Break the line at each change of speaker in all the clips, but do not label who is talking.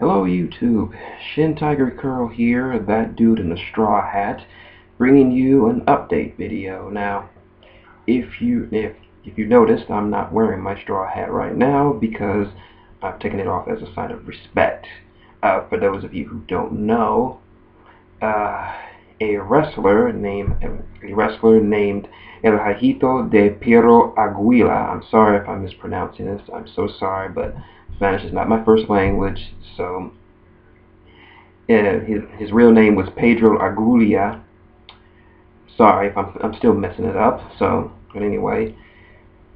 Hello YouTube, shintigercurl here, that dude in the straw hat, bringing you an update video. Now, if you noticed, I'm not wearing my straw hat right now because I've taken it off as a sign of respect. For those of you who don't know, a wrestler named El Hijo del Perro Aguayo. I'm sorry if I'm mispronouncing this. I'm so sorry, but Spanish is not my first language. So his real name was Pedro Aguayo. Sorry if I'm still messing it up. So, but anyway,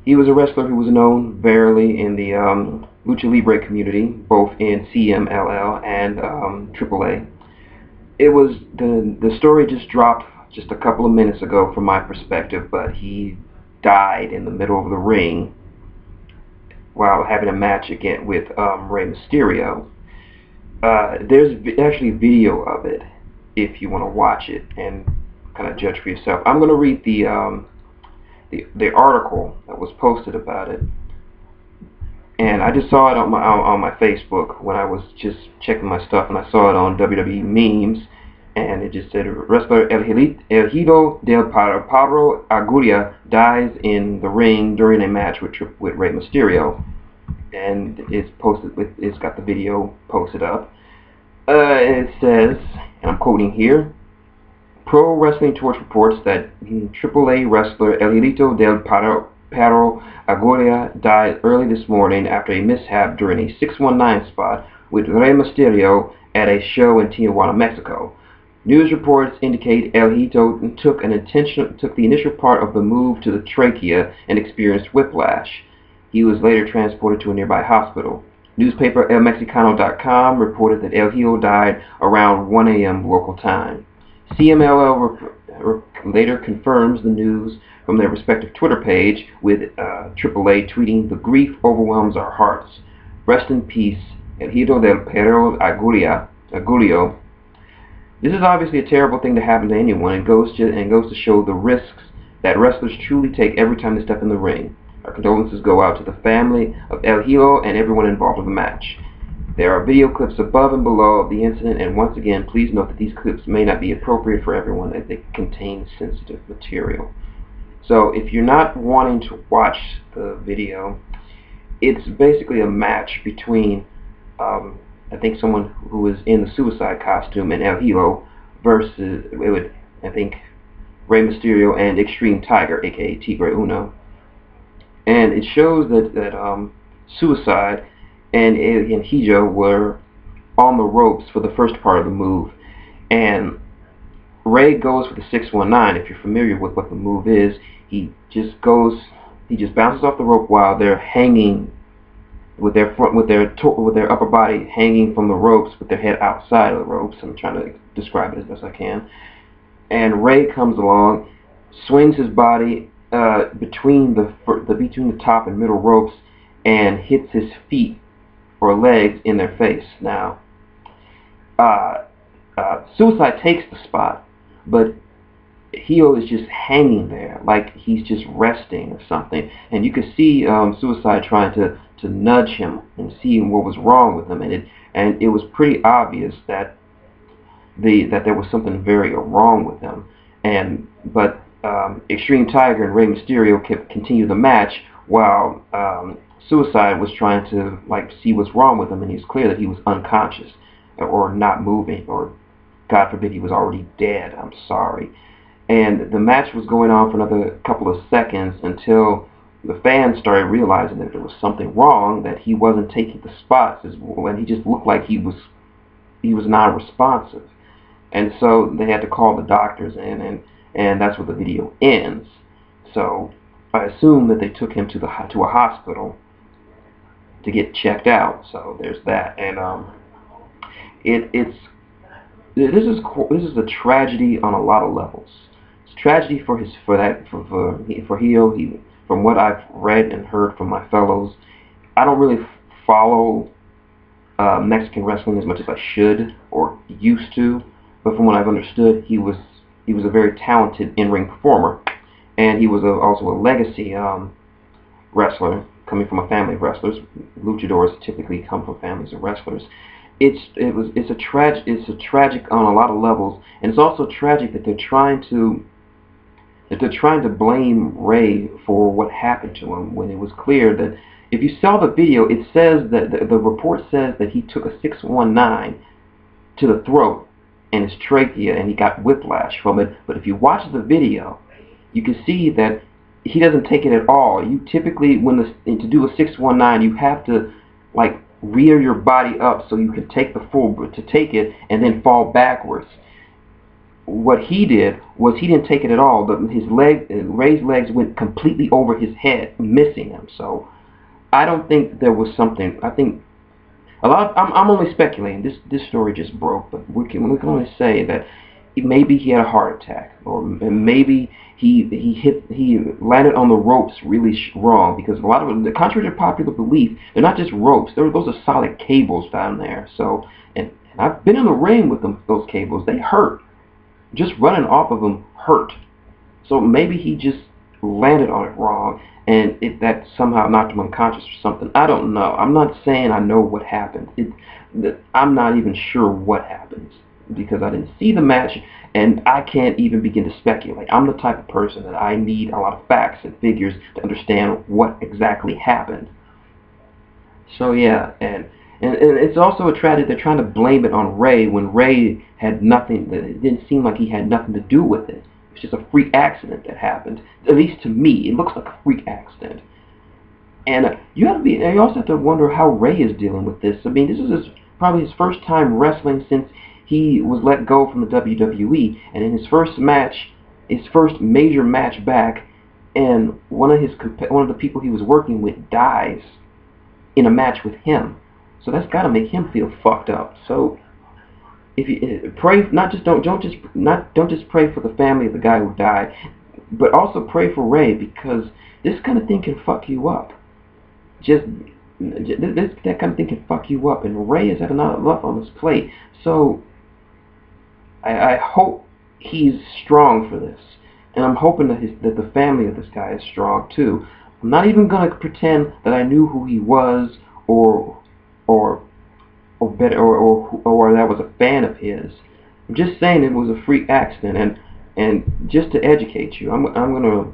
he was a wrestler who was known verily in the Lucha Libre community, both in CMLL and AAA. It was the story just dropped just a couple of minutes ago from my perspective, but he died in the middle of the ring while having a match again with Rey Mysterio. There's actually video of it if you want to watch it and kind of judge for yourself. I'm going to read the article that was posted about it, and I just saw it on my Facebook when I was just checking my stuff, and I saw it on WWE memes, and it just said wrestler El Hijo del Perro Aguayo dies in the ring during a match with Rey Mysterio, and it's got the video posted up. It says, and I'm quoting here, Pro Wrestling Torch reports that AAA wrestler El Hijo del Perro Aguayo died early this morning after a mishap during a 619 spot with Rey Mysterio at a show in Tijuana, Mexico. News reports indicate El Hijo took the initial part of the move to the trachea and experienced whiplash. He was later transported to a nearby hospital. Newspaper elmexicano.com reported that El Hijo died around 1 a.m. local time. CMLL later confirms the news from their respective Twitter page, with AAA tweeting, "The grief overwhelms our hearts. Rest in peace, El Hijo del Perro Aguayo." This is obviously a terrible thing to happen to anyone, and goes to show the risks that wrestlers truly take every time they step in the ring. Our condolences go out to the family of El Hijo and everyone involved in the match. There are video clips above and below of the incident, and once again, please note that these clips may not be appropriate for everyone as they contain sensitive material. So if you're not wanting to watch the video, it's basically a match between I think someone who was in the suicide costume and El Hijo versus I think Rey Mysterio and Extreme Tiger, aka Tigre Uno. And it shows that Suicide and Hijo were on the ropes for the first part of the move, and Rey goes for the 619. If you're familiar with what the move is, he just bounces off the rope while they're hanging with their upper body hanging from the ropes with their head outside of the ropes. I'm trying to describe it as best I can. And Rey comes along, swings his body between the top and middle ropes, and hits his feet or legs in their face. Now, Suicide takes the spot, but Hijo is just hanging there like he's just resting or something, and you could see Suicide trying to nudge him and see what was wrong with him, and it was pretty obvious that there was something very wrong with him. But Extreme Tiger and Rey Mysterio continued the match while Suicide was trying to see what's wrong with him, and it was clear that he was unconscious or not moving, or God forbid he was already dead. I'm sorry. And the match was going on for another couple of seconds until the fans started realizing that there was something wrong, that he wasn't taking the spots, when he just looked like he was non-responsive. And so they had to call the doctors in, and that's where the video ends. So I assume that they took him to a hospital to get checked out. So there's that, and this is a tragedy on a lot of levels. It's a tragedy for Hijo. From what I've read and heard from my fellows, I don't really follow Mexican wrestling as much as I should or used to, but from what I've understood, he was a very talented in-ring performer, and he was also a legacy wrestler coming from a family of wrestlers. Luchadors typically come from families of wrestlers, it's a tragic on a lot of levels, and it's also tragic that they're trying to blame Ray for what happened to him, when it was clear that if you saw the video, it says that the report says that he took a 619 to the throat and his trachea, and he got whiplash from it. But if you watch the video, you can see that he doesn't take it at all. You typically, to do a 619, you have to like rear your body up so you can take it and then fall backwards. What he did was he didn't take it at all. Ray's legs went completely over his head, missing him. So I don't think there was something. I think I'm only speculating. This story just broke, but we can only say that maybe he had a heart attack, or maybe he landed on the ropes really wrong, because a lot of the, contrary to popular belief, they're not just ropes. Those are solid cables down there. So and I've been in the ring with those cables. They hurt. Just running off of them hurt. So maybe he just landed on it wrong, and that somehow knocked him unconscious or something. I don't know. I'm not saying I know what happened. I'm not even sure what happened, because I didn't see the match, and I can't even begin to speculate. I'm the type of person that I need a lot of facts and figures to understand what exactly happened. So yeah, and it's also a tragedy. They're trying to blame it on Ray when Ray had nothing. It didn't seem like he had nothing to do with it. It's just a freak accident that happened. At least to me, it looks like a freak accident. And you also have to wonder how Ray is dealing with this. I mean, this is probably his first time wrestling since he was let go from the WWE. And in his first match, his first major match back, and one of the people he was working with dies in a match with him. So that's got to make him feel fucked up. So if you pray, don't just pray for the family of the guy who died, but also pray for Ray, because this kind of thing can fuck you up. That kind of thing can fuck you up, and Ray has had enough on his plate. So I hope he's strong for this, and I'm hoping that the family of this guy is strong too. I'm not even gonna pretend that I knew who he was, or that I was a fan of his. I'm just saying it was a freak accident, and just to educate you, I'm gonna,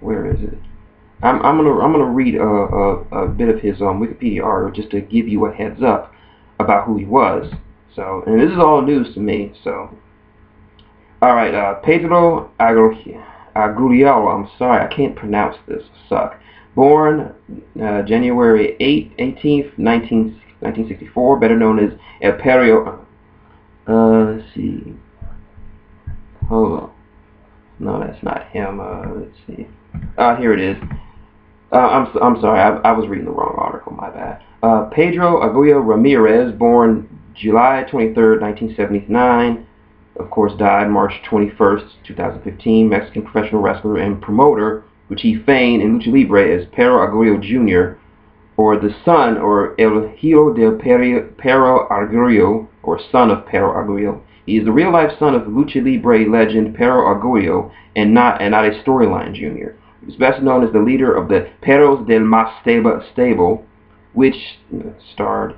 where is it? I'm gonna read a bit of his Wikipedia article just to give you a heads up about who he was. So, and this is all news to me. So, all right, Pedro Aguayo. I'm sorry, I can't pronounce this. Suck. Born January 18th, 1964, better known as El Perro. Let's see. Hold on. No, that's not him. Let's see. Here it is. I'm sorry. I was reading the wrong article. My bad. Pedro Aguayo Ramirez, born July 23rd, 1979. Of course, died March 21st, 2015. Mexican professional wrestler and promoter, which he feigned in Lucha Libre as Perro Aguayo Jr., or the son, or El Hijo del Perro Aguayo, or son of Perro Aguayo. He is the real-life son of Lucha Libre legend Perro Aguayo, and not a storyline junior. He was best known as the leader of the Perros del Mas stable, which started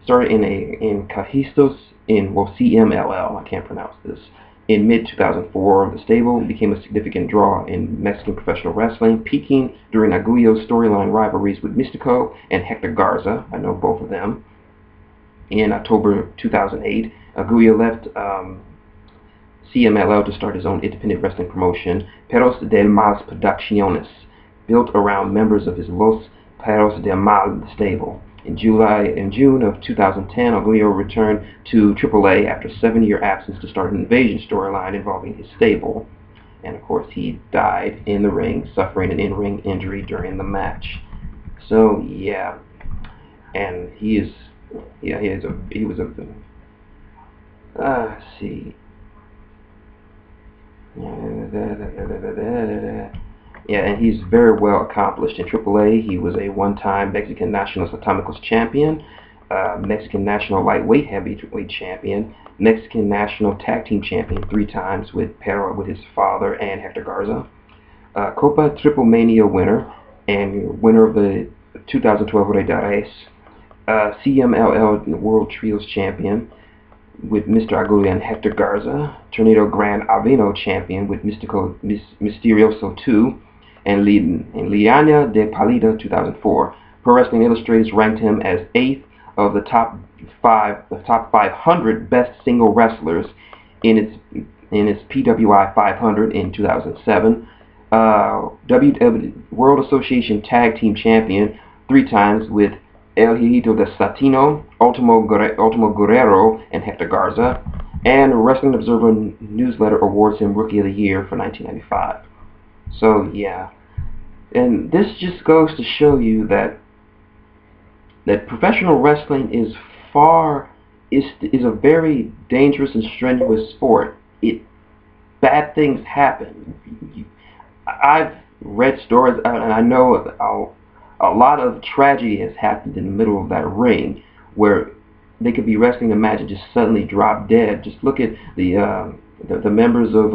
in Cajistos in CMLL. I can't pronounce this. In mid-2004, the stable became a significant draw in Mexican professional wrestling, peaking during Aguayo's storyline rivalries with Mystico and Hector Garza. I know both of them. In October 2008, Aguayo left CMLL to start his own independent wrestling promotion, Perros del Mal Producciones, built around members of his Los Perros del Mal stable. In June of 2010, Aguayo returned to AAA after a 7-year absence to start an invasion storyline involving his stable. And of course, he died in the ring, suffering an in-ring injury during the match. So yeah, and let's see. Yeah, and he's very well accomplished in AAA. He was a one-time Mexican Nationals Atomicos champion, Mexican National Lightweight Heavyweight champion, Mexican National Tag Team champion 3 times with his father and Hector Garza, Copa Triple Mania winner, and winner of the 2012 Rey de Reyes, CMLL World Trios Champion with Mr. Agulia and Hector Garza, Tornado Grand Aveno Champion with Misterioso 2, and Liana de Palida 2004. Pro Wrestling Illustrated ranked him as 8th of the top 500 best single wrestlers in its PWI 500 in 2007. World Association Tag Team Champion 3 times with El Hijito de Satino, Ultimo Guerrero, and Hector Garza. And Wrestling Observer Newsletter awards him Rookie of the Year for 1995. So yeah, and this just goes to show you that professional wrestling is a very dangerous and strenuous sport. Bad things happen. I've read stories, and I know a lot of tragedy has happened in the middle of that ring, where they could be wrestling a match and just suddenly drop dead. Just look at the members of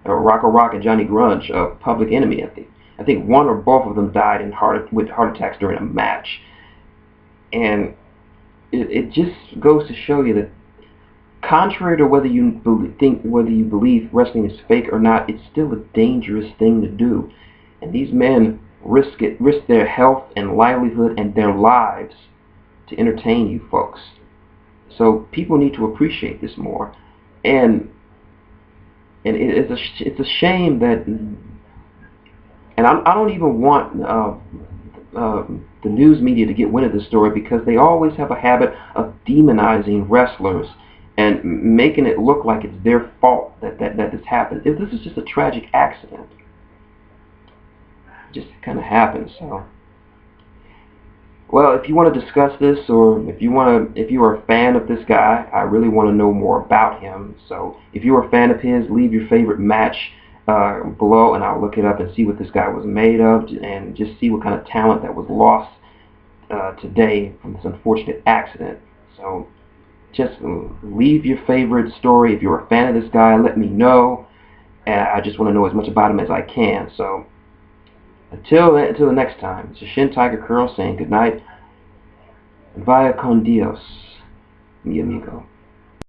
Rocco Rock and Johnny Grunge of Public Enemy. I think one or both of them died with heart attacks during a match, and it just goes to show you that, contrary to whether you believe wrestling is fake or not, it's still a dangerous thing to do. And these men risk their health and livelihood and their lives to entertain you folks. So people need to appreciate this more. And it's a shame that, and I don't even want the news media to get wind of this story, because they always have a habit of demonizing wrestlers and making it look like it's their fault that this happened. If this is just a tragic accident, it just kind of happens. So, well, if you want to discuss this, or if you are a fan of this guy, I really want to know more about him. So if you're a fan of his, leave your favorite match below, and I'll look it up and see what this guy was made of, and just see what kind of talent that was lost today from this unfortunate accident. So just leave your favorite story. If you're a fan of this guy, let me know. I just want to know as much about him as I can. So until the next time, it's shintigercurl saying goodnight. Vaya con Dios, mi amigo.